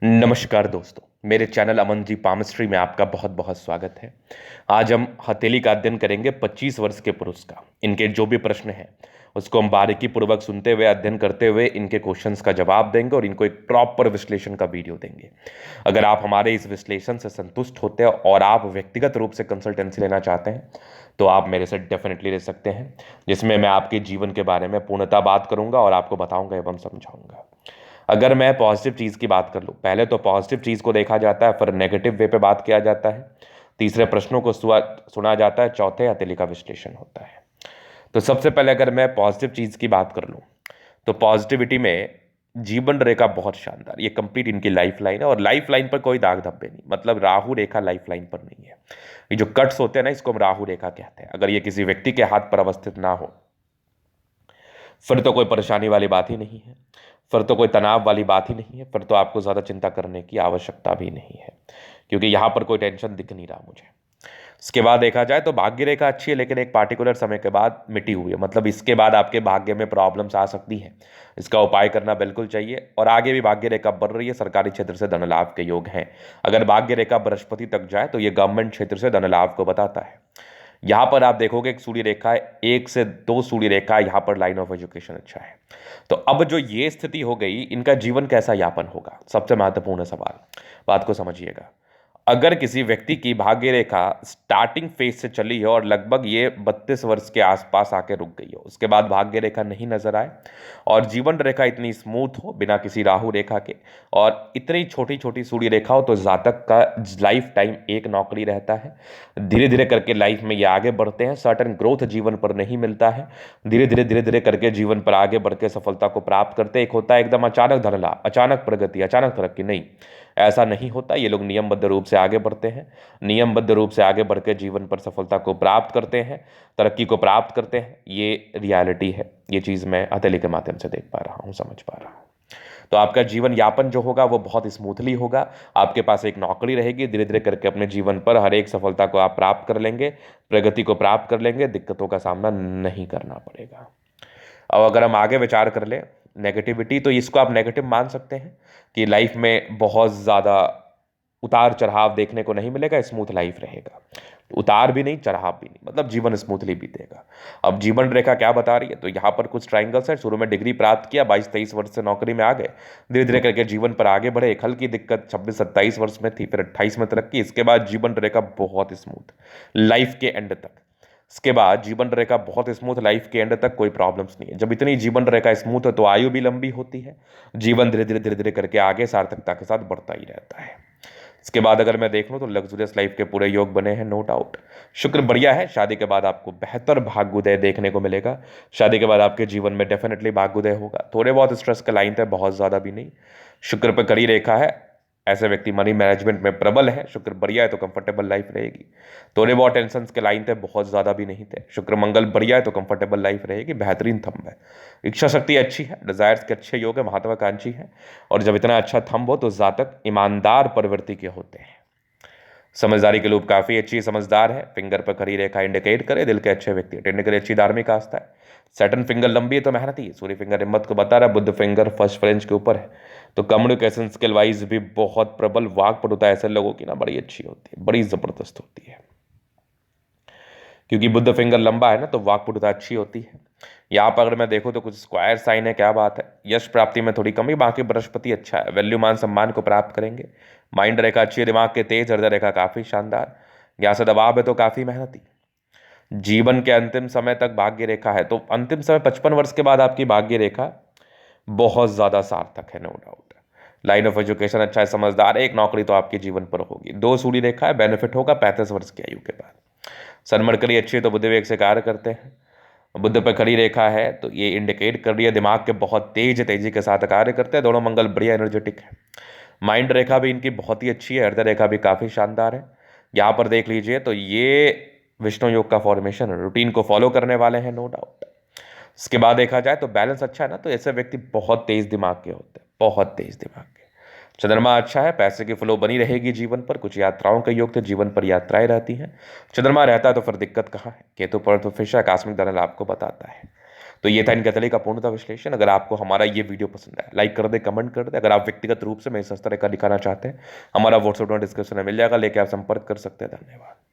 नमस्कार दोस्तों, मेरे चैनल अमन जी पामिस्ट्री में आपका बहुत बहुत स्वागत है। आज हम हथेली का अध्ययन करेंगे 25 वर्ष के पुरुष का। इनके जो भी प्रश्न हैं उसको हम बारीकी पूर्वक सुनते हुए अध्ययन करते हुए इनके क्वेश्चंस का जवाब देंगे और इनको एक प्रॉपर विश्लेषण का वीडियो देंगे। अगर आप हमारे इस विश्लेषण से संतुष्ट होते हैं और आप व्यक्तिगत रूप से कंसल्टेंसी लेना चाहते हैं तो आप मेरे से डेफिनेटली ले सकते हैं, जिसमें मैं आपके जीवन के बारे में पूर्णतः बात करूंगा और आपको बताऊंगा एवं समझाऊंगा। अगर मैं पॉजिटिव चीज़ की बात कर लूँ, पहले तो पॉजिटिव चीज़ को देखा जाता है, फिर नेगेटिव वे पे बात किया जाता है, तीसरे प्रश्नों को सुना जाता है, चौथे हथेली का विश्लेषण होता है। तो सबसे पहले अगर मैं पॉजिटिव चीज़ की बात कर लूँ तो पॉजिटिविटी में जीवन रेखा बहुत शानदार, ये कंप्लीट इनकी लाइफ लाइन है और लाइफ लाइन पर कोई दाग धब्बे नहीं, मतलब राहु रेखा लाइफ लाइन पर नहीं है। ये जो कट्स होते हैं ना, इसको हम राहु रेखा कहते हैं। अगर ये किसी व्यक्ति के हाथ पर अवस्थित ना हो फिर तो कोई परेशानी वाली बात ही नहीं है, फिर तो कोई तनाव वाली बात ही नहीं है, फिर तो आपको ज़्यादा चिंता करने की आवश्यकता भी नहीं है, क्योंकि यहाँ पर कोई टेंशन दिख नहीं रहा मुझे। इसके बाद देखा जाए तो भाग्य रेखा अच्छी है, लेकिन एक पार्टिकुलर समय के बाद मिटी हुई है, मतलब इसके बाद आपके भाग्य में प्रॉब्लम्स आ सकती हैं। इसका उपाय करना बिल्कुल चाहिए और आगे भी भाग्य रेखा बढ़ रही है, सरकारी क्षेत्र से धन लाभ के योग हैं। अगर भाग्य रेखा बृहस्पति तक जाए तो ये गवर्नमेंट क्षेत्र से धन लाभ को बताता है। यहाँ पर आप देखोगे एक सूर्य रेखा है, 1 से 2 सूर्य रेखा, यहाँ पर लाइन ऑफ एजुकेशन अच्छा है। तो अब जो ये स्थिति हो गई, इनका जीवन कैसा यापन होगा, सबसे महत्वपूर्ण सवाल, बात को समझिएगा। अगर किसी व्यक्ति की भाग्य रेखा स्टार्टिंग फेज से चली है और लगभग ये 32 वर्ष के आसपास आके रुक गई हो, उसके बाद भाग्य रेखा नहीं नजर आए और जीवन रेखा इतनी स्मूथ हो बिना किसी राहु रेखा के और इतनी छोटी छोटी सूर्य रेखा हो, तो जातक का लाइफ टाइम एक नौकरी रहता है। धीरे धीरे करके लाइफ में ये आगे बढ़ते हैं, सर्टन ग्रोथ जीवन पर नहीं मिलता है, धीरे धीरे करके जीवन पर आगे बढ़ के सफलता को प्राप्त करते। एक होता है एकदम अचानक धन लाभ, अचानक प्रगति, अचानक तरक्की, नहीं, ऐसा नहीं होता। ये लोग नियमबद्ध रूप से आगे बढ़ते हैं, नियमबद्ध रूप से आगे बढ़ के जीवन पर सफलता को प्राप्त करते हैं, तरक्की को प्राप्त करते हैं। ये रियलिटी है, ये चीज़ मैं हथेली के माध्यम से देख पा रहा हूँ, समझ पा रहा हूँ। तो आपका जीवन यापन जो होगा वो बहुत स्मूथली होगा। आपके पास एक नौकरी रहेगी, धीरे धीरे करके अपने जीवन पर हर एक सफलता को आप प्राप्त कर लेंगे, प्रगति को प्राप्त कर लेंगे, दिक्कतों का सामना नहीं करना पड़ेगा। अब अगर हम आगे विचार कर लें नेगेटिविटी, तो इसको आप नेगेटिव मान सकते हैं कि लाइफ में बहुत ज़्यादा उतार चढ़ाव देखने को नहीं मिलेगा, स्मूथ लाइफ रहेगा। उतार भी नहीं, चढ़ाव भी नहीं, मतलब जीवन स्मूथली बीतेगा। अब जीवन रेखा क्या बता रही है, तो यहाँ पर कुछ ट्राइंगल्स है। शुरू में डिग्री प्राप्त किया, 22-23 वर्ष से नौकरी में आ गए, धीरे धीरे करके जीवन पर आगे बढ़े। एक हल्की दिक्कत 26-27 वर्ष में थी, फिर 28 में तरक्की। इसके बाद जीवन रेखा बहुत स्मूथ लाइफ के एंड तक। इसके बाद जीवन रेखा बहुत स्मूथ लाइफ के एंड तक, कोई प्रॉब्लम्स नहीं है। जब इतनी जीवन रेखा स्मूथ है तो आयु भी लंबी होती है, जीवन धीरे धीरे करके आगे सार्थकता के साथ बढ़ता ही रहता है। इसके बाद अगर मैं देख लूँ तो लग्जरियस लाइफ के पूरे योग बने हैं, नो डाउट। शुक्र बढ़िया है, शादी के बाद आपको बेहतर भाग्योदय देखने को मिलेगा। शादी के बाद आपके जीवन में डेफिनेटली भाग्योदय होगा। थोड़े बहुत स्ट्रेस के लाइन थे, बहुत ज़्यादा भी नहीं। शुक्र पर कड़ी रेखा है, ऐसे व्यक्ति मनी मैनेजमेंट में प्रबल है। शुक्र बढ़िया है तो कंफर्टेबल लाइफ रहेगी। थोड़े बहुत टेंशन के लाइन थे, बहुत ज़्यादा भी नहीं थे। शुक्र मंगल बढ़िया है तो कंफर्टेबल लाइफ रहेगी, बेहतरीन थंब है। इच्छा शक्ति अच्छी है, डिजायर्स के अच्छे योग है, महत्वाकांक्षी है। और जब इतना अच्छा थंब हो तो जातक ईमानदार प्रवृत्ति के होते हैं। समझदारी के लोग काफ़ी अच्छी समझदार है। फिंगर पर खड़ी रेखा इंडिकेट करे दिल के अच्छे व्यक्ति, अटेंड करे अच्छी धार्मिक आस्था है। सैटर्न फिंगर लंबी है तो मेहनती है। सूर्य फिंगर हिम्मत को बता रहा है। बुद्ध फिंगर फर्स्ट फ्रेंच के ऊपर है, तो कम्युनिकेशन स्किल वाइज भी बहुत प्रबल। वाक पटुता ऐसे लोगों की ना बड़ी अच्छी होती है, बड़ी जबरदस्त होती है, क्योंकि बुद्ध फिंगर लंबा है ना, तो वाक पटुता अच्छी होती है। यहाँ पर अगर मैं देखूँ तो कुछ स्क्वायर साइन है, क्या बात है। यश प्राप्ति में थोड़ी कमी, बाकी बृहस्पति अच्छा है, वैल्यू मान सम्मान को प्राप्त करेंगे। माइंड रेखा अच्छी है, दिमाग के तेज, हृदय रेखा काफ़ी शानदार। यहाँ से दबाव है तो काफ़ी मेहनती। जीवन के अंतिम समय तक भाग्य रेखा है, तो अंतिम समय 55 वर्ष के बाद आपकी भाग्य रेखा बहुत ज़्यादा सार्थक है, no doubt. Line of education अच्छा है, समझदार है, एक नौकरी तो आपके जीवन पर होगी। 2 सूर्य रेखा है, बेनिफिट होगा 35 वर्ष की आयु के बाद। सन मरकरी अच्छी है तो बुध वेग से कार्य करते हैं। बुध पर खड़ी रेखा है तो ये इंडिकेट कर रही है दिमाग के बहुत तेजी के साथ कार्य करते हैं। दोनों मंगल बढ़िया एनर्जेटिक है। माइंड रेखा भी इनकी बहुत ही अच्छी है, हृदय रेखा भी काफ़ी शानदार है। यहाँ पर देख लीजिए तो ये विष्णु योग का फॉर्मेशन, रूटीन को फॉलो करने वाले हैं, नो डाउट। इसके बाद देखा जाए तो बैलेंस अच्छा है ना, तो ऐसे व्यक्ति बहुत तेज दिमाग के होते हैं, बहुत तेज दिमाग के। चंद्रमा अच्छा है, पैसे की फ्लो बनी रहेगी जीवन पर। कुछ यात्राओं का योग थे, जीवन पर यात्राएं रहती हैं। चंद्रमा रहता है तो फिर दिक्कत कहाँ है। केतु पर तो फिर आकस्मिक धन लाभ को बताता है। तो ये था इनके हथेली का पूर्णतः विश्लेषण। अगर आपको हमारा ये वीडियो पसंद आया, लाइक कर दे, कमेंट कर दे। अगर आप व्यक्तिगत रूप से मेरे इस तरह का दिखाना चाहते हैं, हमारा व्हाट्सएप डिस्क्रिप्शन में मिल जाएगा, लेके आप संपर्क कर सकते हैं। धन्यवाद।